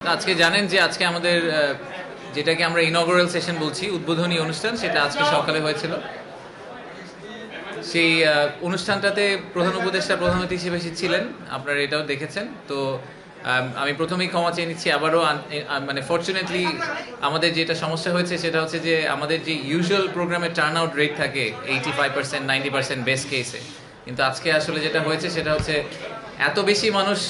আজকে জানেন যে আজকে আমাদের যেটাকে আমরা ইনঅগারাল সেশন বলছি, উদ্বোধনী অনুষ্ঠান, সেটা আজকে সকালে হয়েছিল। সেই অনুষ্ঠানটাতে প্রধান উপদেষ্টা প্রধান অতিথি হিসেবে ছিলেন, আপনারা এটাও দেখেছেন। তো আমি প্রথমেই ক্ষমা চেয়ে নিচ্ছি আবারও। মানে ফরচুনেটলি আমাদের যেটা সমস্যা হয়েছে সেটা হচ্ছে যে আমাদের যে ইউজুয়াল প্রোগ্রামের টার্ন আউট রেট থাকে 85%, 90% বেস্ট কেসে, কিন্তু আজকে আসলে যেটা হয়েছে সেটা হচ্ছে এত বেশি মানুষ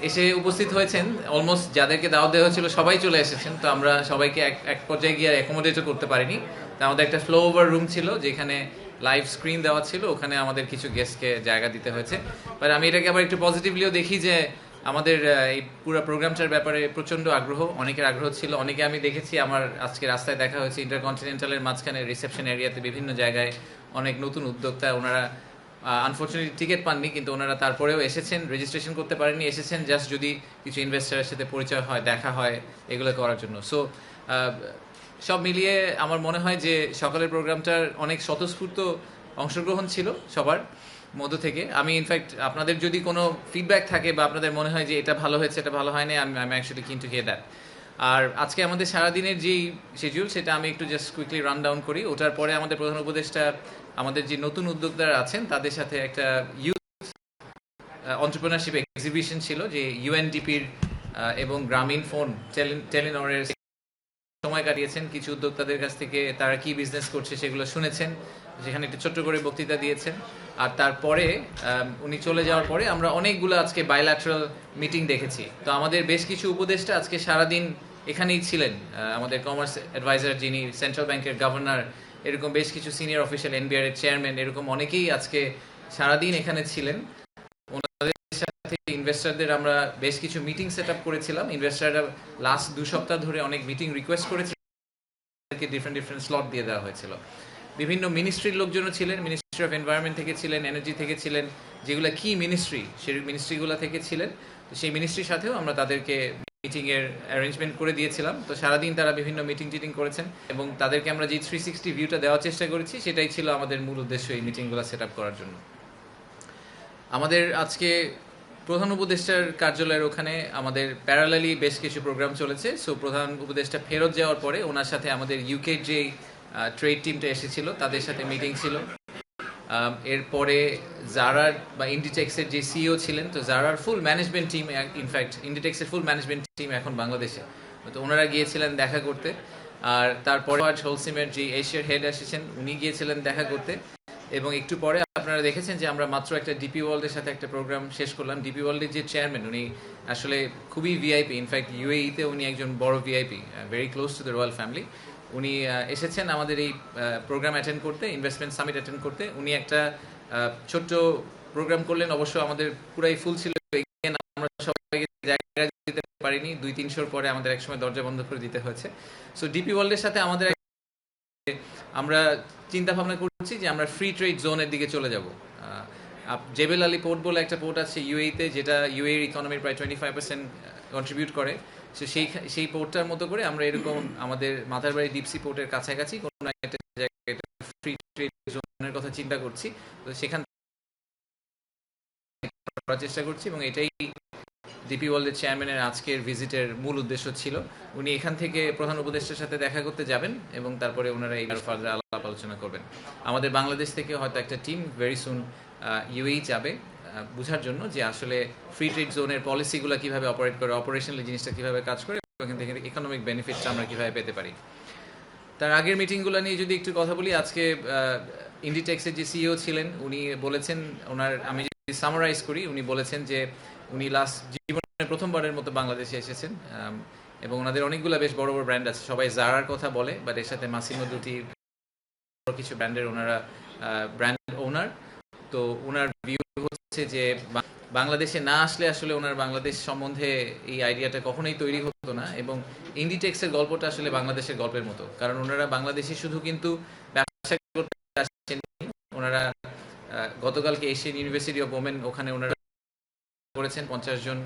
এসে উপস্থিত হয়েছেন, অলমোস্ট যাদেরকে দাওয়াত দেওয়া হয়েছিল সবাই চলে এসেছেন। তো আমরা সবাইকে এক এক পর্যায়ে গিয়ে অ্যাকোমোডেটও করতে পারিনি। তো আমাদের একটা ফ্লো ওভার রুম ছিল যেখানে লাইভ স্ক্রিন দেওয়া ছিল, ওখানে আমাদের কিছু গেস্টকে জায়গা দিতে হয়েছে। বাট আমি এটাকে আবার একটু পজিটিভলিও দেখি যে আমাদের এই পুরো প্রোগ্রামটার ব্যাপারে প্রচণ্ড আগ্রহ, অনেকের আগ্রহ ছিল। অনেকে আমি দেখেছি, আমার আজকে রাস্তায় দেখা হয়েছে ইন্টারকন্টিনেন্টালের মাঝখানে রিসেপশন এরিয়াতে বিভিন্ন জায়গায় অনেক নতুন উদ্যোক্তা, ওনারা আনফর্চুনেটলি টিকিট পাননি, কিন্তু ওনারা তারপরেও এসেছেন, রেজিস্ট্রেশন করতে পারেননি, এসেছেন জাস্ট যদি কিছু ইনভেস্টারের সাথে পরিচয় হয়, দেখা হয়, এগুলো করার জন্য। সো সব মিলিয়ে আমার মনে হয় যে সকালের প্রোগ্রামটার অনেক স্বতঃস্ফূর্ত অংশগ্রহণ ছিল সবার মধ্য থেকে। আমি ইনফ্যাক্ট আপনাদের যদি কোনো ফিডব্যাক থাকে বা আপনাদের মনে হয় যে এটা ভালো হয়েছে, এটা ভালো হয়নি, আমি অ্যাকচুয়ালি কিন টু হিয়ার দ্যাট। আর আজকে আমাদের সারাদিনের যেই শিডিউল সেটা আমি একটু জাস্ট কুইকলি রান ডাউন করি। ওটার পরে আমাদের প্রধান উপদেষ্টা আমাদের যে নতুন উদ্যোক্তারা আছেন তাদের সাথে একটা ইউথ অন্টারপ্রেনারশিপ এক্সিবিশন ছিল, যে ইউএনডিপির এবং গ্রামীণ ফোন টেলিনরের সময় কাটিয়েছেন। কিছু উদ্যোক্তাদের কাছ থেকে তারা কি বিজনেস করছে সেগুলো শুনেছেন, সেখানে একটু ছোট্ট করে বক্তৃতা দিয়েছেন। আর তারপরে উনি চলে যাওয়ার পরে আমরা অনেকগুলো আজকে বাইল্যাটারাল মিটিং দেখেছি। তো আমাদের বেশ কিছু উপদেষ্টা আজকে সারাদিন এখানেই ছিলেন। আমাদের কমার্স অ্যাডভাইজার, যিনি সেন্ট্রাল ব্যাংকের গভর্নর, এরকম বেশ কিছু সিনিয়র অফিসিয়াল, এনবিআর এর চেয়ারম্যান, এরকম অনেকেই আজকে সারাদিন এখানে ছিলেন। ওনাদের সাথে ইনভেস্টারদের আমরা বেশ কিছু মিটিং সেট আপ করেছিলাম। ইনভেস্টাররা লাস্ট 2 সপ্তাহ ধরে অনেক মিটিং রিকোয়েস্ট করেছে, ডিফারেন্ট স্লট দিয়ে দেওয়া হয়েছিল। বিভিন্ন মিনিস্ট্রির লোকজনও ছিলেন, মিনিস্ট্রি অফ এনভায়রনমেন্ট থেকে ছিলেন, এনার্জি থেকে ছিলেন, যেগুলো কি মিনিস্ট্রি সেই মিনিস্ট্রিগুলো থেকে ছিলেন। তো সেই মিনিস্ট্রির সাথেও আমরা তাদেরকে মিটিংয়ের অ্যারেঞ্জমেন্ট করে দিয়েছিলাম। তো সারাদিন তারা বিভিন্ন মিটিং টিটিং করেছেন এবং তাদেরকে আমরা যে 360 ভিউটা দেওয়ার চেষ্টা করেছি, সেটাই ছিল আমাদের মূল উদ্দেশ্য এই মিটিংগুলো সেট আপ করার জন্য। আমাদের আজকে প্রধান উপদেষ্টার কার্যালয়ের ওখানে আমাদের প্যারালালি বেশ কিছু প্রোগ্রাম চলেছে। সো প্রধান উপদেষ্টা ফেরত যাওয়ার পরে ওনার সাথে আমাদের ইউকের যে ট্রেড টিমটা এসেছিল তাদের সাথে মিটিং ছিল। এরপরে জারার বা ইন্ডিটেক্সের যে সিইও ছিলেন, তো জারার ফুল ম্যানেজমেন্ট টিম, ইনফ্যাক্ট ইন্ডিটেক্সের ফুল ম্যানেজমেন্ট টিম এখন বাংলাদেশে, তো ওনারা গিয়েছিলেন দেখা করতে। আর তারপরে হোলসিমের যে এশিয়ার হেড এসেছেন, উনি গিয়েছিলেন দেখা করতে। এবং একটু পরে আপনারা দেখেছেন যে আমরা মাত্র একটা ডিপি ওয়ার্ল্ডের সাথে একটা প্রোগ্রাম শেষ করলাম। ডিপি ওয়ার্ল্ডের যে চেয়ারম্যান, উনি আসলে খুবই ভিআইপি, ইনফ্যাক্ট ইউএইতে উনি একজন বড় VIP, very close to the royal family. উনি এসেছেন আমাদের এই প্রোগ্রাম অ্যাটেন্ড করতে, ইনভেস্টমেন্ট সামিট অ্যাটেন্ড করতে। উনি একটা ছোট্ট প্রোগ্রাম করলেন, অবশ্য আমাদের পুরাই ফুল ছিল, আমরা সবাইকে জায়গা দিতে পারিনি। 2-300 পরে আমাদের একসময় দরজা বন্ধ করে দিতে হয়েছে। সো ডিপি ওয়ার্ল্ডের সাথে আমাদের আমরা চিন্তা ভাবনা করছি যে আমরা ফ্রি ট্রেড জোনের দিকে চলে যাব। জেবেল আলী পোর্ট বলে একটা পোর্ট আছে ইউএইতে, যেটা ইউএইর ইকোনমির প্রায় 25% কন্ট্রিবিউট করে। সো সেই পোর্টটার মতো করে আমরা এরকম আমাদের মাথারবাড়ি ডিপসি পোর্টের কাছাকাছি কোনো একটা জায়গায় ফ্রি ট্রেড জোনের কথা চিন্তা করছি। তো সেখান করার চেষ্টা করছি এবং এটাই ডিপি ওয়ার্ল্ডের চেয়ারম্যানের আজকের ভিজিটের মূল উদ্দেশ্য ছিল। উনি এখান থেকে প্রধান উপদেষ্টার সাথে দেখা করতে যাবেন এবং তারপরে ওনারা এই ফার্দার আলাপ আলোচনা করবেন। আমাদের বাংলাদেশ থেকে হয়তো একটা টিম ভেরি সুন ইউএই যাবে বোঝার জন্য যে আসলে ফ্রি ট্রেড জোনের পলিসিগুলো কীভাবে অপারেট করে, অপারেশনাল জিনিসটা কীভাবে কাজ করে, এখান থেকে ইকোনমিক বেনিফিটটা আমরা কীভাবে পেতে পারি। তার আগের মিটিংগুলো নিয়ে যদি একটু কথা বলি, আজকে ইন্ডিটেক্সের যে সিইও ছিলেন উনি বলেছেন, ওনার আমি যদি সামারাইজ করি, উনি বলেছেন যে উনি লাস্ট জীবনে প্রথমবারের মতো বাংলাদেশে এসেছেন এবং ওনাদের অনেকগুলো বেশ বড় বড় ব্র্যান্ড আছে। সবাই জারার কথা বলে, বাট এর সাথে মাসিমো দুটি কিছু ব্র্যান্ডের ওনারা ব্র্যান্ড ওনার। তো ওনার ভিউ হচ্ছে যে বাংলাদেশে না আসলে আসলে ওনার বাংলাদেশ সম্বন্ধে এই আইডিয়াটা কখনোই তৈরি হতো না। এবং ইন্ডিটেক্সের গল্পটা আসলে বাংলাদেশের গল্পের মতো, কারণ ওনারা বাংলাদেশে শুধু কিন্তু ব্যবসা করতে আসেন, ওনারা গতকালকে এশিয়ান ইউনিভার্সিটি অফ ওমেন, ওখানে ওনারা করেছেন 50 জন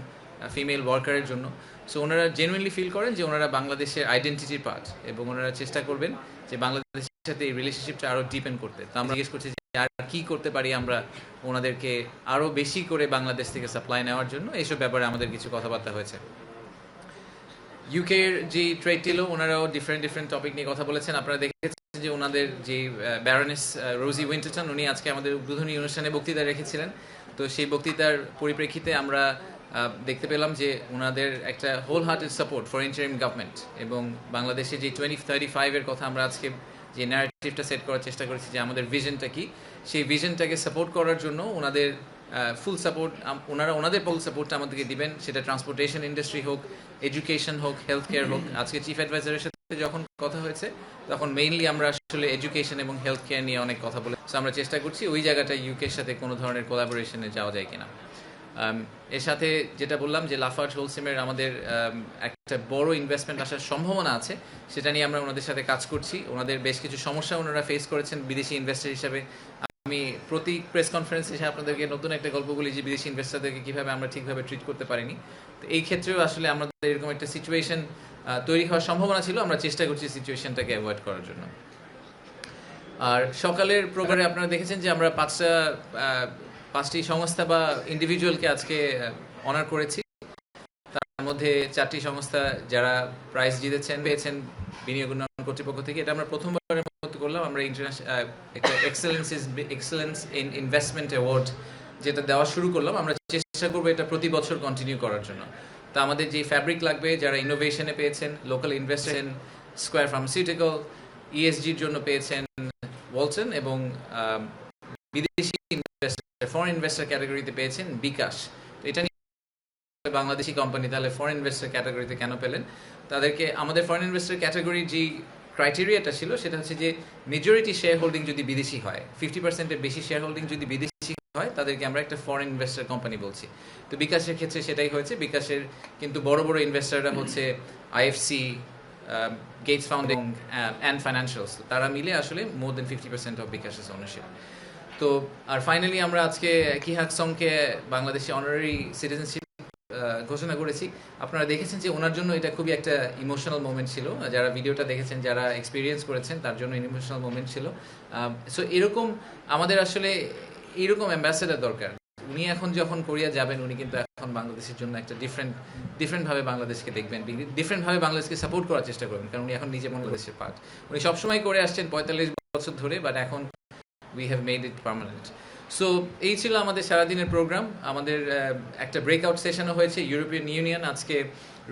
ফিমেল ওয়ার্কারের জন্য। সো ওনারা জেনুইনলি ফিল করেন যে ওনারা বাংলাদেশের আইডেন্টিটির পার্ট এবং ওনারা চেষ্টা করবেন যে বাংলাদেশের সাথে এই রিলেশনশিপটা আরও ডিপেন্ড করতে। তো আমরা জিজ্ঞেস করছি যে আর কী করতে পারি আমরা ওনাদেরকে আরও বেশি করে বাংলাদেশ থেকে সাপ্লাই নেওয়ার জন্য, এইসব ব্যাপারে আমাদের কিছু কথাবার্তা হয়েছে। ইউকের যে ট্রেড ডিলও ওনারাও ডিফারেন্ট টপিক নিয়ে কথা বলেছেন। আপনারা দেখেছেন যে ওনাদের যে ব্যারনেস রোজি উইন্টারটন উনি আজকে আমাদের উদ্বোধনী অনুষ্ঠানে বক্তৃতা রেখেছিলেন। তো সেই বক্তৃতার পরিপ্রেক্ষিতে আমরা দেখতে পেলাম যে ওনাদের একটা whole hearted support for interim government, এবং বাংলাদেশে যে 2035-এর কথা আমরা আজকে যে ন্যারেটিভটা সেট করার চেষ্টা করেছি যে আমাদের ভিশনটা কি, সেই ভিশনটাকে সাপোর্ট করার জন্য ওনাদের ফুল সাপোর্ট, ওনাদের ফুল সাপোর্টটা আমাদেরকে দিবেন। সেটা ট্রান্সপোর্টেশন ইন্ডাস্ট্রি হোক, এডুকেশন হোক, হেলথ কেয়ার হোক। আজকে চিফ অ্যাডভাইজারের সাথে যখন কথা হয়েছে তখন মেইনলি আমরা আসলে এডুকেশন এবং হেলথ কেয়ার নিয়ে অনেক কথা বলে, সো আমরা চেষ্টা করছি ওই জায়গাটায় ইউকের সাথে কোনো ধরনের কোলাবোরেশনে যাওয়া যায় কিনা। এর সাথে যেটা বললাম যে লাফার্জ হোলসিমের আমাদের একটা বড় ইনভেস্টমেন্ট আসার সম্ভাবনা আছে, সেটা নিয়ে আমরা ওনাদের সাথে কাজ করছি। ওনাদের বেশ কিছু সমস্যা ওনারা ফেস করেছেন বিদেশি ইনভেস্টর হিসাবে। আমি প্রতি প্রেস কনফারেন্স এসে আপনাদেরকে নতুন একটা গল্প বলি যে বিদেশি ইনভেস্টরদেরকে কীভাবে আমরা ঠিকভাবে ট্রিট করতে পারিনি। তো এই ক্ষেত্রেও আসলে আমাদের এরকম একটা সিচুয়েশন তৈরি হওয়ার সম্ভাবনা ছিল, আমরা চেষ্টা করছি সিচুয়েশনটাকে অ্যাভয়েড করার জন্য। আর সকালের প্রোগ্রামে আপনারা দেখেছেন যে আমরা পাঁচটি সংস্থা বা ইন্ডিভিজুয়ালকে আজকে অনার করেছি। তার মধ্যে 4টি সংস্থা যারা প্রাইজ পেয়েছেন বিনিয়োগ উন্নয়ন কর্তৃপক্ষ থেকে। এটা আমরা প্রথমবারের মতো করলাম। আমরা ইন্টারন্যাশনাল একটা এক্সেলেন্স ইন ইনভেস্টমেন্ট অ্যাওয়ার্ড যেটা দেওয়া শুরু করলাম। আমরা চেষ্টা করবো এটা প্রতি বছর কন্টিনিউ করার জন্য। তো আমাদের যে ফ্যাব্রিক লাগবে, যারা ইনোভেশনে পেয়েছেন, লোকাল ইনভেস্টর, স্কোয়ার ফার্মাসিউটিক্যাল, ইএসজির জন্য পেয়েছেন ওয়ালটন, এবং বিদেশি ইনভেস্টর ফরেন ইনভেস্টর ক্যাটাগরিতে পেয়েছেন বিকাশ। তো এটা বাংলাদেশি কোম্পানি তাহলে ফরেন ইনভেস্টর ক্যাটাগরিতে কেন পেলেন? তাদেরকে আমাদের ফরেন ইনভেস্টর ক্যাটাগরির যে ক্রাইটেরিয়াটা ছিল সেটা হচ্ছে যে মেজরিটি শেয়ার হোল্ডিং যদি বিদেশি হয়, 50%-এর বেশি শেয়ার হোল্ডিং যদি বিদেশি হয়, তাদেরকে আমরা একটা ফরেন ইনভেস্টর কোম্পানি বলছি। তো বিকাশের ক্ষেত্রে সেটাই হয়েছে। বিকাশের কিন্তু বড় বড় ইনভেস্টররা হচ্ছে IFC, Gates founding and financials. তারা মিলে আসলে মোর দেন 50% অফ বিকাশের ওনারশিপ। তো আর ফাইনালি আমরা আজকে কি হাক সংকে বাংলাদেশে অনারারি সিটিজেনশিপ ঘোষণা করেছি। আপনারা দেখেছেন যে ওনার জন্য এটা খুবই একটা ইমোশনাল মোমেন্ট ছিল। যারা ভিডিওটা দেখেছেন, যারা এক্সপিরিয়েন্স করেছেন, তার জন্য ইমোশনাল মোমেন্ট ছিল। সো এরকম আমাদের আসলে এইরকম অ্যাম্বাসেডার দরকার। উনি এখন যখন কোরিয়া যাবেন, উনি কিন্তু এখন বাংলাদেশের জন্য একটা ডিফারেন্টভাবে বাংলাদেশকে দেখবেন, ডিফারেন্টভাবে বাংলাদেশকে সাপোর্ট করার চেষ্টা করবেন, কারণ উনি এখন নিজে বাংলাদেশের পার্ট। উনি সবসময় করে আসছেন 45 বছর ধরে, বাট এখন we have made it permanent. So এই ছিল আমাদের সারাদিনের প্রোগ্রাম। আমাদের একটা ব্রেকআউট সেশনও হয়েছে। ইউরোপিয়ান ইউনিয়ন আজকে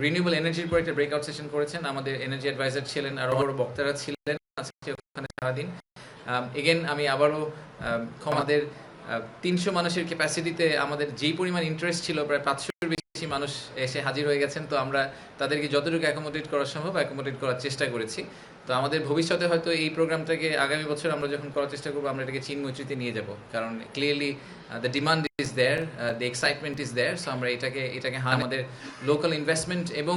রিনিউয়েবল এনার্জির উপর একটা ব্রেকআউট সেশন করেছেন। আমাদের এনার্জি অ্যাডভাইজার ছিলেন, আরও বড় বক্তারা ছিলেন আজকে ওখানে সারাদিন। এগেন আমি আবারও আমাদের 300 মানুষের ক্যাপাসিটিতে আমাদের যেই পরিমাণ ইন্টারেস্ট ছিল, প্রায় 500-এর বেশি মানুষ এসে হাজির হয়ে গেছেন। তো আমরা তাদেরকে যতটুকু অ্যাকোমোডেট করা সম্ভব অ্যাকোমোডেট করার চেষ্টা করেছি। তো আমাদের ভবিষ্যতে হয়তো এই প্রোগ্রামটাকে আগামী বছর আমরা যখন করার চেষ্টা করবো, আমরা এটাকে চিনমৈত্রীতে নিয়ে যাব, কারণ clearly the demand is there, the excitement is there. So আমরা এটাকে আমাদের লোকাল ইনভেস্টমেন্ট এবং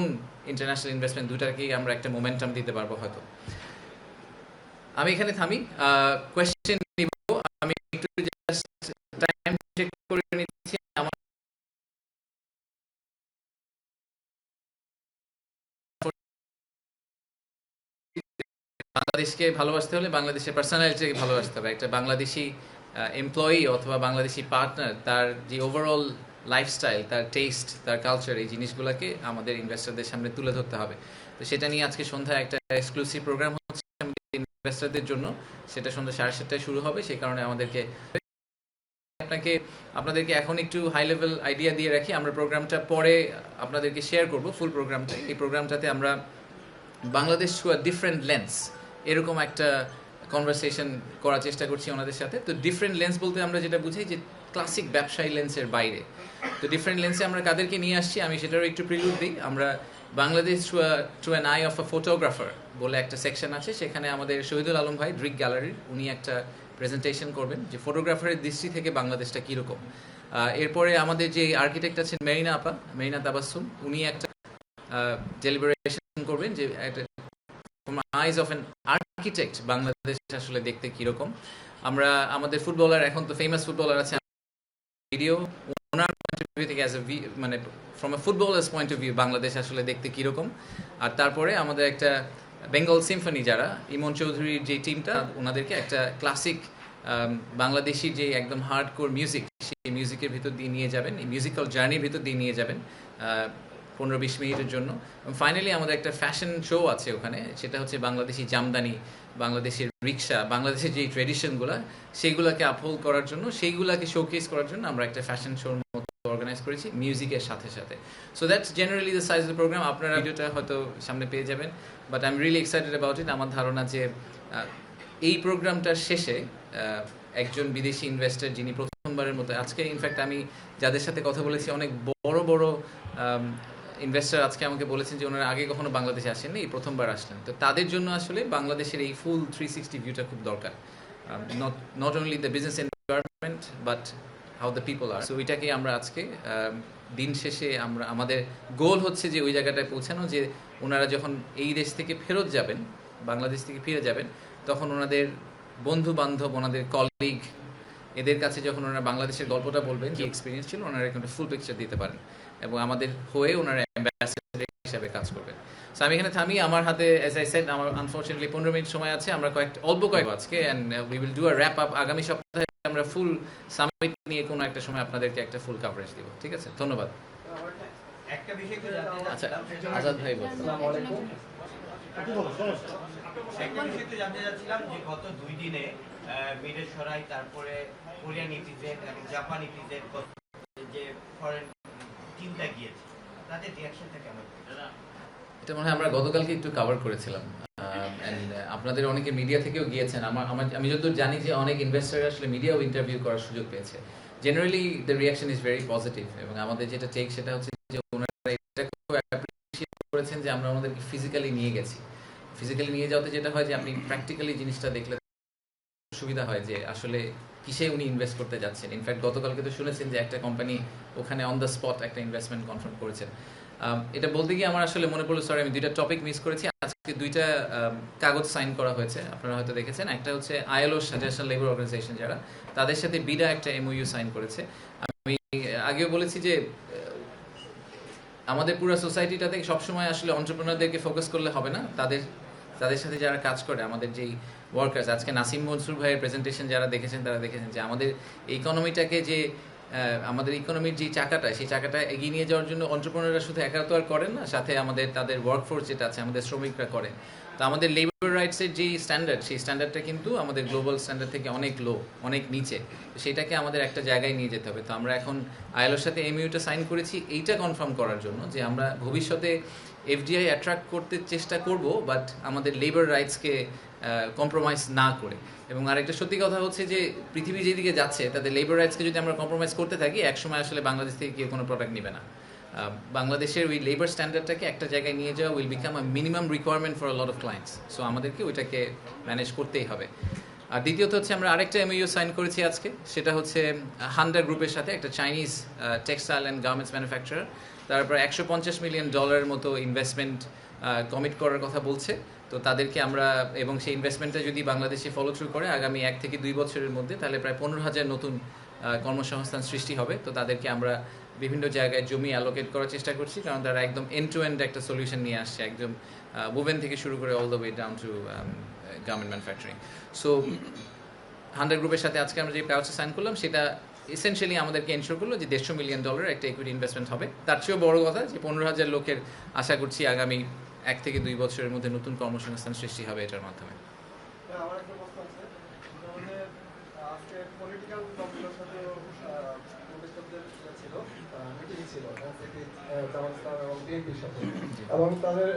ইন্টারন্যাশনাল ইনভেস্টমেন্ট দুটাকেই আমরা একটা মোমেন্টাম দিতে পারবো হয়তো। আমি এখানে থামি, কোয়েশ্চেন নিব। আমি একটু জাস্ট টাইম চেক করে নিচ্ছি। আমার বাংলাদেশকে ভালোবাসতে হলে বাংলাদেশের পার্সোনালিটিকে ভালোবাসতে হবে। একটা বাংলাদেশি এমপ্লয়ি অথবা বাংলাদেশি পার্টনার, তার যে ওভারঅল লাইফস্টাইল, তার টেস্ট, তার কালচার, এই জিনিসগুলোকে আমাদের ইনভেস্টরদের সামনে তুলে ধরতে হবে। তো সেটা নিয়ে আজকে সন্ধ্যায় একটা এক্সক্লুসিভ প্রোগ্রাম হচ্ছে ইনভেস্টরদের জন্য। সেটা সন্ধ্যা 7:30টায় শুরু হবে। সেই কারণে আপনাদেরকে এখন একটু হাই লেভেল আইডিয়া দিয়ে রাখি। আমরা প্রোগ্রামটা পরে আপনাদেরকে শেয়ার করব, ফুল প্রোগ্রামটা। এই প্রোগ্রামটাতে আমরা Bangladesh through a different lens, এরকম একটা কনভারসেশন করার চেষ্টা করছি ওনাদের সাথে। তো ডিফারেন্ট লেন্স বলতে আমরা যেটা বুঝাই যে ক্লাসিক ব্যবসায়ী লেন্সের বাইরে। তো ডিফারেন্ট লেন্সে আমরা কাদেরকে নিয়ে আসছি আমি সেটারও একটু প্রিলুড দিই। আমরা Bangladesh through an I of a photographer বলে একটা সেকশন আছে, সেখানে আমাদের শহীদুল আলম ভাই, ড্রিক গ্যালারির, উনি একটা প্রেজেন্টেশন করবেন যে ফটোগ্রাফারের দৃষ্টি থেকে বাংলাদেশটা কীরকম। এরপরে আমাদের যে আর্কিটেক্ট আছেন মেরিনা তাবাসসুম, উনি একটা ডেলিবারেশন করবেন যে একটা from eyes of an architect Bangladesh আসলে দেখতে কিরকম। আমরা আমাদের ফুটবলার, এখন তো ফেমাস ফুটবলার আছে, video owner point of view থেকে মানে from a footballers point of view Bangladesh আসলে দেখতে কিরকম। আর তারপরে আমাদের একটা বেঙ্গল সিম্ফনি, যারা ইমন চৌধুরীর যে টিমটা, ওনাদেরকে একটা ক্লাসিক বাংলাদেশি যে একদম হার্ড কোর মিউজিক, সেই মিউজিকের ভিতর দিয়ে নিয়ে যাবেন, এই মিউজিক্যাল জার্নির ভিতর দিয়ে নিয়ে যাবেন। 15-20 মিনিটের জন্য। এবং ফাইনালি আমাদের একটা ফ্যাশন শো আছে ওখানে, সেটা হচ্ছে বাংলাদেশি জামদানি, বাংলাদেশের রিক্সা, বাংলাদেশের যে ট্রেডিশনগুলো সেইগুলোকে আপহোল্ড করার জন্য, সেইগুলোকে শোকেস করার জন্য আমরা একটা ফ্যাশন শোর মতো অর্গানাইজ করেছি মিউজিকের সাথে সাথে। So that's generally the size of the programme. আপনারা ভিডিওটা হয়তো সামনে পেয়ে যাবেন, but I am really excited about it. আমার ধারণা যে এই প্রোগ্রামটার শেষে একজন বিদেশি ইনভেস্টর যিনি প্রথমবারের মতো, আজকে ইনফ্যাক্ট আমি যাদের সাথে কথা বলেছি অনেক বড় বড় ইনভেস্টর আজকে আমাকে বলেছেন যে ওনারা আগে কখনো বাংলাদেশে আসেননি, এই প্রথমবার আসলেন। তো তাদের জন্য আসলে বাংলাদেশের এই ফুল 360 ভিউটা খুব দরকার, not only the business environment but how the people are. So ওইটাকে আমরা আজকে দিন শেষে আমরা আমাদের গোল হচ্ছে যে ওই জায়গাটায় পৌঁছানো, যে ওনারা যখন এই দেশ থেকে ফেরত যাবেন, বাংলাদেশ থেকে ফিরে যাবেন, তখন ওনাদের বন্ধু বান্ধব, ওনাদের কলিগ, এদের কাছে যখন ওনারা বাংলাদেশের গল্পটা বলবেন, কি এক্সপিরিয়েন্স ছিল, ওনারা একটা ফুল পিকচার দিতে পারেন এবং আমাদের হয়ে ওনারা অ্যাম্বাসেডর হিসাবে কাজ করবেন। সো আমি এখানে থামি, আমার হাতে অ্যাজ আই সেড আমার আনফরচুনেটলি 15 মিনিট সময় আছে। আমরা অল্প কয়েক আজকে and we will do a wrap up. আগামী সপ্তাহে আমরা ফুল সামিট নিয়ে কোনো একটা সময় আপনাদেরকে একটা ফুল কভারেজ দিব, ঠিক আছে? ধন্যবাদ। একটা বিষয় আচ্ছা, আজাদ ভাই বলুন। আসসালামু আলাইকুম। একটা বিষয় জানতে চাচ্ছিলাম যে গত 2 দিনে মিডল সরাই, তারপরে কোরিয়ান ইপিজেড এবং জাপান ইপিজেড যে ফরেন টিমটা গিয়েছে, তাদের রিঅ্যাকশনটা কেমন? এটা মনে হয় আমরা গতকালকে একটু কভার করেছিলাম। আপনাদের অনেকে মিডিয়া থেকেও গিয়েছেন। আমি যতদূর জানি যে অনেক ইনভেস্টর আসলে মিডিয়াও ইন্টারভিউ করার সুযোগ পেয়েছে। Generally the reaction is very positive এবং আমাদের যেটা টেক সেটা হচ্ছে যে ওনারা এটা খুব অ্যাপ্রিশিয়েট করেছেন যে আমরা আমাদেরকে ফিজিক্যালি নিয়ে গেছি। ফিজিক্যালি নিয়ে যাওয়াতে যেটা হয় যে আপনি প্র্যাকটিক্যালি জিনিসটা দেখলে সুবিধা হয় যে আসলে কিসে উনি ইনভেস্ট করতে যাচ্ছেন। ইনফ্যাক্ট গতকালকে তো শুনেছেন যে একটা কোম্পানি ওখানে অন দ্য স্পট একটা ইনভেস্টমেন্ট কনফার্ম করেছেন। এটা বলতে গিয়ে আমার আসলে মনে পড়লো, সরি আমি 2টা টপিক মিস করেছি। আজকে 2টা কাগজ সাইন করা হয়েছে, আপনারা হয়তো দেখেছেন। একটা হচ্ছে আইএলও, ইন্টারন্যাশনাল লেবার অর্গানাইজেশন, যারা তাদের সাথে বিডা একটা এমওইউ সাইন করেছে। আমি আগেও বলেছি যে আমাদের পুরো সোসাইটিটাতে সবসময় আসলে এন্টারপ্রেনারদেরকে ফোকাস করলে হবে না, তাদের সাথে যারা কাজ করে, আমাদের যেই ওয়ার্কার্স। আজকে নাসিম মনসুর ভাইয়ের প্রেজেন্টেশন যারা দেখেছেন তারা দেখেছেন যে আমাদের ইকোনমিটাকে, যে আমাদের ইকোনমির যে চাকাটা, সেই চাকাটা এগিয়ে নিয়ে যাওয়ার জন্য এন্টারপ্রেনাররা শুধু একা তো আর করেন না, সাথে তাদের ওয়ার্কফোর্স যেটা আছে, আমাদের শ্রমিকরা করেন। তো আমাদের লেবার রাইটসের যে স্ট্যান্ডার্ড, সেই স্ট্যান্ডার্ডটা কিন্তু আমাদের গ্লোবাল স্ট্যান্ডার্ড থেকে অনেক লো, অনেক নিচে। তো সেটাকে আমাদের একটা জায়গায় নিয়ে যেতে হবে। তো আমরা এখন আইএলওর সাথে এমইউটা সাইন করেছি এইটা কনফার্ম করার জন্য যে আমরা ভবিষ্যতে এফডিআই অ্যাট্রাক্ট করতে চেষ্টা করব, বাট আমাদের লেবার রাইটসকে কম্প্রোমাইজ না করে। এবং আরেকটা সত্যি কথা হচ্ছে যে পৃথিবী যেদিকে যাচ্ছে, তাদের লেবার রাইটসকে যদি আমরা কম্প্রোমাইজ করতে থাকি, একসময় আসলে বাংলাদেশ থেকে কেউ কোনো প্রোডাক্ট নেবে না। বাংলাদেশের ওই লেবার স্ট্যান্ডার্ডটাকে একটা জায়গায় নিয়ে যাওয়া will become a minimum requirement for a lot of clients. So আমাদেরকে ওইটাকে ম্যানেজ করতেই হবে। আর দ্বিতীয়ত হচ্ছে আমরা আরেকটা এমইউ সাইন করেছি আজকে, সেটা হচ্ছে হান্ডা গ্রুপের সাথে, একটা Chinese textile and garments manufacturer. তারপর $150 মিলিয়ন মতো ইনভেস্টমেন্ট কমিট করার কথা বলছে। তো তাদেরকে আমরা, এবং সেই ইনভেস্টমেন্টটা যদি বাংলাদেশে ফলো থ্রু করে আগামী 1 থেকে 2 বছরের মধ্যে, তাহলে প্রায় 15,000 নতুন কর্মসংস্থান সৃষ্টি হবে। তো তাদেরকে আমরা বিভিন্ন জায়গায় জমি অ্যালোকেট করার চেষ্টা করছি, কারণ তারা একদম এন্ড টু এন্ড একটা সলিউশন নিয়ে আসছে, একদম ওভেন থেকে শুরু করে all the way down to garment manufacturing. So hundred গ্রুপের সাথে আজকে আমরা যে কাগজটা সাইন করলাম, সেটা এসেনশিয়ালি আমাদেরকে এনশিওর করলো যে $150 মিলিয়ন একটা ইকুইটি ইনভেস্টমেন্ট হবে। তার চেয়েও বড় কথা যে 15,000 লোকের আশা করছি আগামী 1 থেকে 2 বছরের মধ্যে নতুন কর্মসংস্থান সৃষ্টি হবে এটার মাধ্যমে। আমার একটা প্রশ্ন আছে, আমাদের আজকে পলিটিক্যাল দলগুলোর সাথে প্রতিষ্ঠানদের ছিল মিটিং ছিল জামাত ইসলাম এবং বিএনপির সাথে, এবং তাদের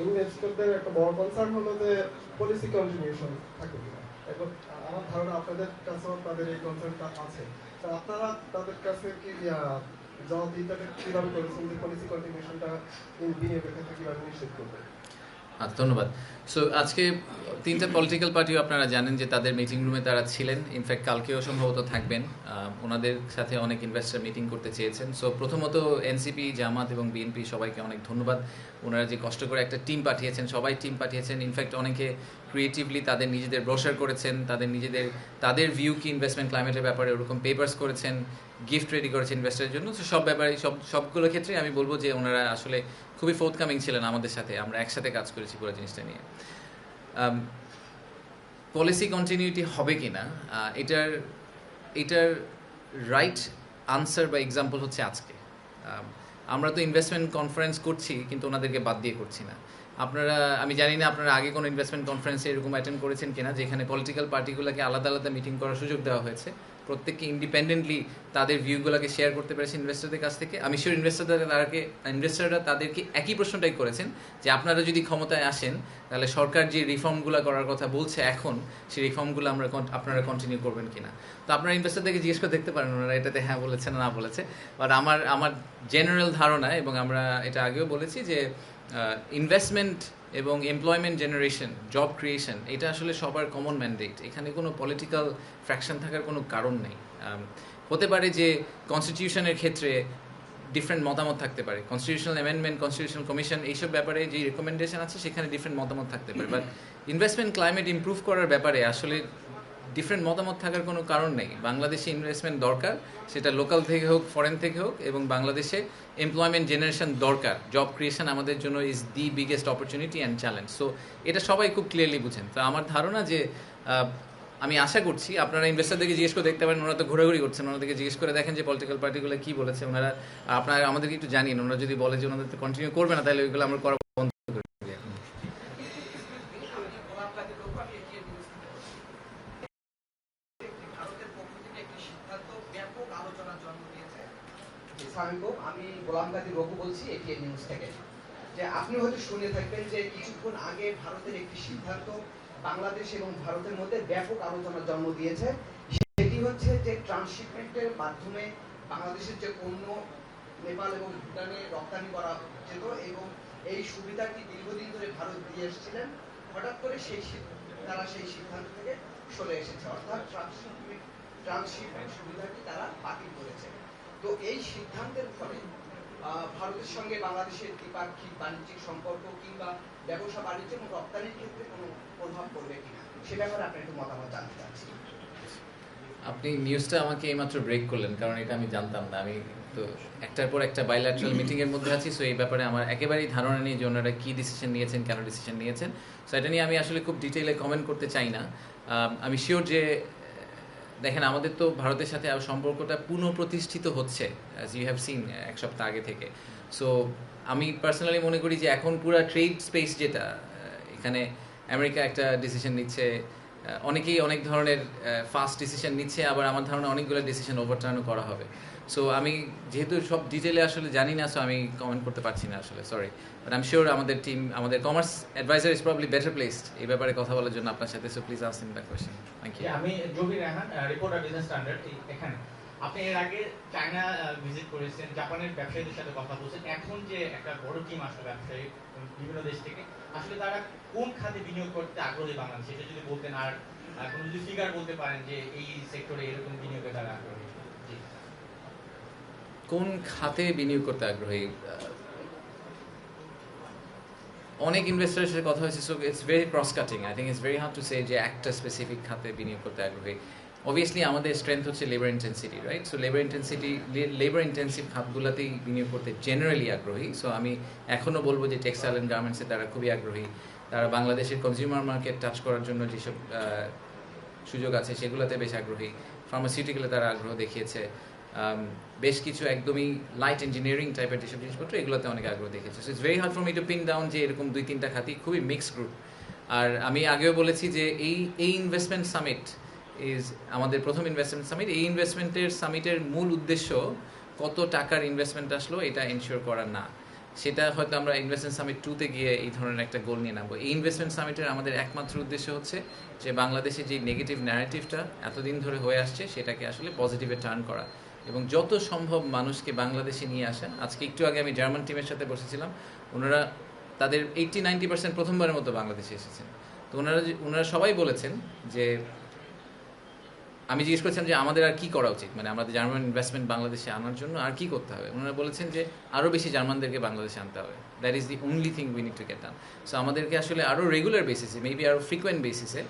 ইনভেস্টরদের একটা বড় কনসার্ন হলো যে পলিসি কন্ট্রিবিউশন থাকে কিনা। এখন আমার ধারণা আপনাদের কাছেও তাদের এই কনসার্নটা আছে। তা আপনারা তাদের কাছে কি জবাবদিহিতাটা কিভাবে করেছেন যে পলিসি কন্ট্রিবিউশনটা বিনিয়োগের ক্ষেত্রে কিভাবে নিশ্চিত করবেন? ধন্যবাদ। সো আজকে 3টা পলিটিক্যাল পার্টিও আপনারা জানেন যে তাদের মিটিং রুমে তারা ছিলেন। ইনফ্যাক্ট কালকেও সম্ভবত থাকবেন। ওনাদের সাথে অনেক ইনভেস্টর মিটিং করতে চেয়েছেন। সো প্রথমত এনসিপি, জামাত এবং বিএনপি সবাইকে অনেক ধন্যবাদ। ওনারা যে কষ্ট করে একটা টিম পাঠিয়েছেন, সবাই টিম পাঠিয়েছেন। ইনফ্যাক্ট অনেকে ক্রিয়েটিভলি তাদের নিজেদের ব্রোশার করেছেন, তাদের ভিউ কি ইনভেস্টমেন্ট ক্লাইমেটের ব্যাপারে ওরকম পেপার্স করেছেন, গিফট রেডি করেছেন ইনভেস্টরের জন্য। তো সব ব্যাপারে সবগুলো ক্ষেত্রে আমি বলবো যে ওনারা আসলে খুবই ফোর্থকামিং ছিলেন আমাদের সাথে। আমরা একসাথে কাজ করেছি পুরো জিনিসটা নিয়ে। পলিসি কন্টিনিউটি হবে কি না, এটার রাইট আনসার বা এক্সাম্পল হচ্ছে আজকে। আমরা তো ইনভেস্টমেন্ট কনফারেন্স করছি কিন্তু ওনাদেরকে বাদ দিয়ে করছি না। আপনারা, আমি জানি না আপনারা আগে কোনো ইনভেস্টমেন্ট কনফারেন্সে এরকম অ্যাটেন্ড করেছেন কিনা যেখানে পলিটিক্যাল পার্টিগুলোকে আলাদা আলাদা মিটিং করার সুযোগ দেওয়া হয়েছে, প্রত্যেককে ইন্ডিপেন্ডেন্টলি তাদের ভিউগুলোকে শেয়ার করতে পেরেছে ইনভেস্টরদের কাছ থেকে। আমি শিওর ইনভেস্টররা তাদেরকে একই প্রশ্নটাই করেছেন যে আপনারা যদি ক্ষমতায় আসেন তাহলে সরকার যে রিফর্মগুলো করার কথা বলছে এখন, সেই রিফর্মগুলো আপনারা কন্টিনিউ করবেন কিনা। তো আপনারা ইনভেস্টরদেরকে জিজ্ঞেস করে দেখতে পারেন ওনারা এটাতে হ্যাঁ বলেছে না বলেছে। বাট আমার জেনারেল ধারণা, এবং আমরা এটা আগেও বলেছি, যে ইনভেস্টমেন্ট এবং এমপ্লয়মেন্ট জেনারেশন, জব ক্রিয়েশন, এটা আসলে সবার কমন ম্যান্ডেট। এখানে কোনো পলিটিক্যাল ফ্র্যাকশন থাকার কোনো কারণ নেই। হতে পারে যে কনস্টিটিউশনের ক্ষেত্রে ডিফারেন্ট মতামত থাকতে পারে, কনস্টিটিউশনাল অ্যামেন্ডমেন্ট, কনস্টিটিউশনাল কমিশন, এইসব ব্যাপারে যে রেকমেন্ডেশন আছে সেখানে ডিফারেন্ট মতামত থাকতে পারে। বাট ইনভেস্টমেন্ট ক্লাইমেট ইমপ্রুভ করার ব্যাপারে আসলে ডিফারেন্ট মতামত থাকার কোনো কারণ নেই। বাংলাদেশে ইনভেস্টমেন্ট দরকার, সেটা লোকাল থেকে হোক, ফরেন থেকে হোক, এবং বাংলাদেশে এমপ্লয়মেন্ট জেনারেশন দরকার। জব ক্রিয়েশন আমাদের জন্য is the biggest opportunity and challenge. So এটা সবাই খুব ক্লিয়ারলি বুঝেন। তো আমার ধারণা যে আমি আশা করছি আপনারা ইনভেস্টরদেরকে জিজ্ঞেস করে দেখতে পারেন, ওনারা তো ঘোরাঘুরি করছেন, ওনাদেরকে জিজ্ঞেস করে দেখেন যে পলিটিক্যাল পার্টিগুলো কী বলেছে। ওনারা আপনারা আমাদেরকে একটু জানিয়ে, ওনারা যদি বলে যে ওনাদের কন্টিনিউ করবে না তাহলে ওইগুলো আমরা করা বন্ধ করে দিই এখন। আমি গোলাম কাদের রঘু বলছি এটিএন নিউজ থেকে। যে আপনি হয়তো শুনে থাকবেন যে কিছুক্ষণ আগে ভারতের একটি সিদ্ধান্ত বাংলাদেশ এবং ভারতের মধ্যে ব্যাপক আলোচনার জন্ম দিয়েছে। সেটি হচ্ছে যে ট্রান্সশিপমেন্টের মাধ্যমে বাংলাদেশের যে পণ্য নেপাল এবং ভুটানে রপ্তানি করা যেত, এবং এই সুবিধাটি দীর্ঘদিন ধরে ভারত দিয়ে এসেছিলেন, হঠাৎ করে তারা সেই সিদ্ধান্ত থেকে সরে এসেছে, অর্থাৎ ট্রান্সশিপমেন্ট সুবিধাটি তারা বাতিল করেছে। তো এই সিদ্ধান্তের ফলে ভারতের সঙ্গে বাংলাদেশের দ্বিপাক্ষিক বাণিজ্যিক সম্পর্ক কিংবা ব্যবসা বাণিজ্য এবং রপ্তানির ক্ষেত্রে কোনো প্রভাব পড়বে কিনা, সে ব্যাপারে আপনার একটু মতামত জানতে চাচ্ছি। আপনি নিউজটা আমাকে এইমাত্র ব্রেক করলেন, কারণ এটা আমি জানতাম না। আমি তো একটার পর একটা বাইল্যাটারাল মিটিংয়ের মধ্যে আছি, সো এই ব্যাপারে আমার একেবারেই ধারণা নেই যে ওনারা কী ডিসিশন নিয়েছেন, কেন ডিসিশন নিয়েছেন। সো এটা নিয়ে আমি আসলে খুব ডিটেইলে কমেন্ট করতে চাই না। আমি শিওর যে দেখেন, আমাদের তো ভারতের সাথে সম্পর্কটা পুনঃপ্রতিষ্ঠিত হচ্ছে, অ্যাজ ইউ হ্যাভ সিন এক সপ্তাহ আগে থেকে। সো আমি পার্সোনালি মনে করি যে এখন পুরো ট্রেড স্পেস যেটা, এখানে আমেরিকা একটা ডিসিশন নিচ্ছে, অনেকেই অনেক ধরনের ফাস্ট ডিসিশন নিচ্ছে, আবার আমার ধারণা অনেকগুলো ডিসিশন ওভারটার্নও করা হবে। সো আমি যেহেতু সব ডিটেলে আসলে জানি না, সো আমি কমেন্ট করতে পারছি না আসলে, sorry. But I am sure আমাদের টিম, আমাদের commerce adviser is probably better placed এই ব্যাপারে কথা বলার জন্য আপনার সাথে। So please ask him that question. Thank you. আমি জবির রেহান, রিপোর্টার বিজনেস স্ট্যান্ডার্ড এখানে। আপনি এর আগে চায়না ভিজিট করেছেন, জাপানের ব্যবসায়ীদের সাথে কথা বলছেন। এখন যে একটা বড় টিম আসলে ব্যবসায়ী বিভিন্ন দেশ থেকে, আসলে তারা কোন খাতে বিনিয়োগ করতে আগ্রহী বাংলাদেশে, এটা যদি বলতেন, আর কোনো যদি ফিগার বলতে পারেন যে এই সেক্টরে এরকম বিনিয়োগে তারা আগ্রহী। কোন খাতে বিনিয়োগ করতে আগ্রহী? অনেক ইনভেস্টরের সাথে কথা হয়েছে, so it's very cross cutting. I think it's very hard to say যে একটা স্পেসিফিক খাতে বিনিয়োগ করতে আগ্রহী। অবভিয়াসলি আমাদের স্ট্রেংথ হচ্ছে labour intensity, right? So labour intensive খাতগুলোতেই বিনিয়োগ করতে জেনারেলি আগ্রহী। সো আমি এখনও বলবো যে টেক্সটাইল অ্যান্ড গার্মেন্টসে তারা খুবই আগ্রহী। তারা বাংলাদেশের কনজিউমার মার্কেট টাচ করার জন্য যেসব সুযোগ আছে সেগুলোতে বেশ আগ্রহী। ফার্মাসিউটিক্যালে তারা আগ্রহ দেখিয়েছে। বেশ কিছু একদমই লাইট ইঞ্জিনিয়ারিং টাইপের যেসব জিনিসপত্র, এগুলোতে অনেক আগ্রহ দেখেছে। So it's very hard for me two pin down যে এরকম 2-3টা খাতি, খুবই মিক্সড গ্রুপ। আর আমি আগেও বলেছি যে এই ইনভেস্টমেন্ট সামিট ইজ আমাদের প্রথম ইনভেস্টমেন্ট সামিট। এই ইনভেস্টমেন্টের সামিটের মূল উদ্দেশ্য কত টাকার ইনভেস্টমেন্ট আসলো এটা এনশিওর করা না। সেটা হয়তো আমরা ইনভেস্টমেন্ট সামিট 2-তে গিয়ে এই ধরনের একটা গোল নিয়ে নামবো। এই ইনভেস্টমেন্ট সামিটের আমাদের একমাত্র উদ্দেশ্য হচ্ছে যে বাংলাদেশে যে নেগেটিভ ন্যারেটিভটা এতদিন ধরে হয়ে আসছে সেটাকে আসলে পজিটিভে টার্ন করা, এবং যত সম্ভব মানুষকে বাংলাদেশে নিয়ে আসা। আজকে একটু আগে আমি জার্মান টিমের সাথে বসেছিলাম, ওনারা তাদের 80-90% প্রথমবারের মতো বাংলাদেশে এসেছেন। তো ওনারা সবাই বলেছেন যে, আমি জিজ্ঞেস করছিলাম যে আমাদের আর কি করা উচিত, মানে আমাদের জার্মান ইনভেস্টমেন্ট বাংলাদেশে আনার জন্য আর কি করতে হবে। ওনারা বলেছেন যে আরও বেশি জার্মানদেরকে বাংলাদেশে আনতে হবে। That is the only thing we need to get done. So আমাদেরকে আসলে আরও রেগুলার বেসিসে, মেবি আরও ফ্রিকোয়েন্ট বেসিসে,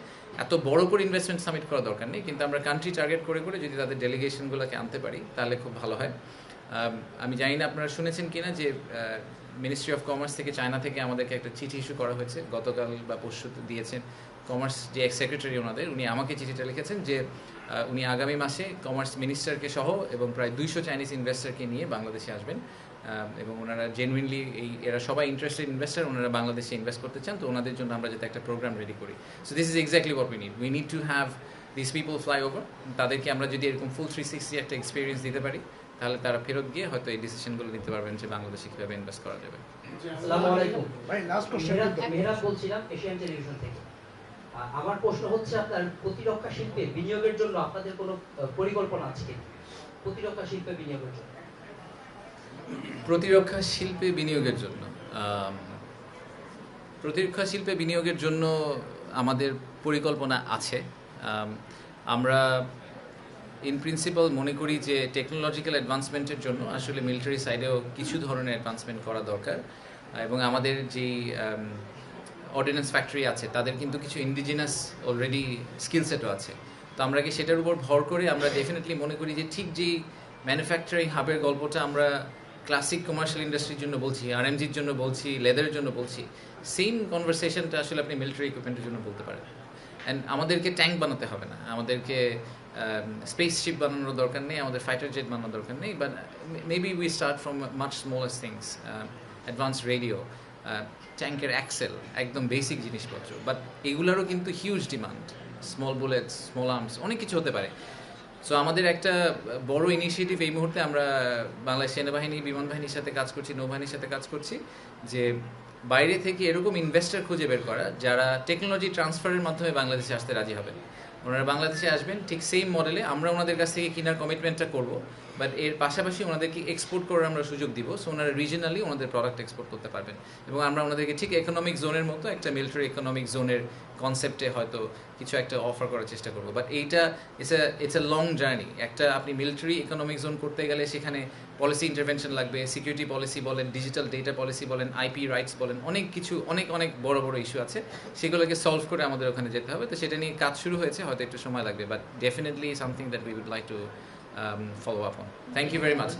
এত বড় করে ইনভেস্টমেন্ট সামিট করা দরকার নেই, কিন্তু আমরা কান্ট্রি টার্গেট করে করে যদি তাদের ডেলিগেশনগুলোকে আনতে পারি তাহলে খুব ভালো হয়। আমি জানি না আপনারা শুনেছেন কিনা যে মিনিস্ট্রি অফ কমার্স থেকে চায়না থেকে আমাদেরকে একটা চিঠি ইস্যু করা হয়েছে, গতকাল বা পরশু দিয়েছেন। কমার্স যে এক্স সেক্রেটারি ওনাদের, উনি আমাকে চিঠিটা লিখেছেন যে উনি আগামী মাসে কমার্স মিনিস্টারকে সহ এবং প্রায় 200 চাইনিজ ইনভেস্টরকে নিয়ে বাংলাদেশে আসবেন। এবং ওনারা জেনুইনলি এরা সবাই ইন্টারেস্টেড ইনভেস্টার, ওনারা বাংলাদেশে ইনভেস্ট করতে চান, তো ওনাদের জন্য আমরা যাতে একটা প্রোগ্রাম রেডি করি। So this is exactly what we need to have this people fly over. তাদেরকে আমরা যদি এরকম ফুল 360 একটা এক্সপিরিয়েন্স দিতে পারি, তাহলে তারা ফেরত গিয়ে হয়তো এই ডিসিশনগুলো নিতে পারবেন যে বাংলাদেশে কীভাবে ইনভেস্ট করা যাবে। আসসালামু আলাইকুম ভাই, লাস্ট কোশ্চেন মেহরাব বলছিলাম এশিয়ান টেলিভিশন থেকে। আমার প্রশ্ন হচ্ছে, আপনার প্রতিরক্ষা শিল্পে বিনিয়োগের জন্য আপনাদের কোনো পরিকল্পনা আছে কি? প্রতিরক্ষা শিল্পে বিনিয়োগের জন্য প্রতিরক্ষা শিল্পে বিনিয়োগের জন্য প্রতিরক্ষা শিল্পে বিনিয়োগের জন্য আমাদের পরিকল্পনা আছে। আমরা ইন প্রিন্সিপাল মনে করি যে টেকনোলজিক্যাল অ্যাডভান্সমেন্টের জন্য আসলে মিলিটারি সাইডেও কিছু ধরনের অ্যাডভান্সমেন্ট করা দরকার, এবং আমাদের যে অর্ডিন্যান্স ফ্যাক্টরি আছে তাদের কিন্তু কিছু ইন্ডিজিনাস অলরেডি স্কিল সেটও আছে। তো আমরা কি সেটার উপর ভর করে আমরা ডেফিনেটলি মনে করি যে ঠিক যেই ম্যানুফ্যাকচারিং হাবের গল্পটা আমরা ক্লাসিক কমার্শিয়াল ইন্ডাস্ট্রির জন্য বলছি, আরএমজির জন্য বলছি, লেদারের জন্য বলছি, সেম কনভারসেশনটা আসলে আপনি মিলিটারি ইকুইপমেন্টের জন্য বলতে পারেন। অ্যান্ড আমাদেরকে ট্যাঙ্ক বানাতে হবে না, আমাদেরকে স্পেসশিপ বানানোর দরকার নেই, আমাদের ফাইটার জেট বানানোর দরকার নেই, but maybe we start from much smallest things, advance radio, ট্যাঙ্কের অ্যাক্সেল, একদম বেসিক জিনিসপত্র, বাট এগুলোরও কিন্তু huge demand, small bullets, small arms, অনেক কিছু হতে পারে। সো আমাদের একটা বড় ইনিশিয়েটিভ এই মুহূর্তে আমরা বাংলাদেশ সেনাবাহিনী, বিমান বাহিনীর সাথে কাজ করছি, নৌবাহিনীর সাথে কাজ করছি, যে বাইরে থেকে এরকম ইনভেস্টর খুঁজে বের করা যারা টেকনোলজি ট্রান্সফারের মাধ্যমে বাংলাদেশে আসতে রাজি হবেন। ওনারা বাংলাদেশে আসবেন ঠিক সেম মডেলে, আমরা ওনাদের কাছ থেকে কেনার কমিটমেন্টটা করব, বাট এর পাশাপাশি ওনাদেরকে এক্সপোর্ট করার আমরা সুযোগ দিব। সো ওনারা রিজনালি ওনাদের প্রোডাক্ট এক্সপোর্ট করতে পারবেন, এবং আমরা ওনাদেরকে ঠিক ইকোনমিক জোনের মতো একটা মিলিটারি ইকোনমিক জোনের কনসেপ্টে হয়তো কিছু একটা অফার করার চেষ্টা করবো। বাট এইটা ইটস এ লং জার্নি। একটা আপনি মিলিটারি ইকোনমিক জোন করতে গেলে সেখানে পলিসি ইন্টারভেনশন লাগবে, সিকিউরিটি পলিসি বলেন, ডিজিটাল ডেটা পলিসি বলেন, আইপি রাইটস বলেন, অনেক কিছু অনেক বড় বড় ইস্যু আছে, সেগুলোকে সলভ করে আমাদের ওখানে যেতে হবে। তো সেটা নিয়ে কাজ শুরু হয়েছে, হয়তো একটু সময় লাগবে, but definitely something that we would like to follow up on. Thank you very much.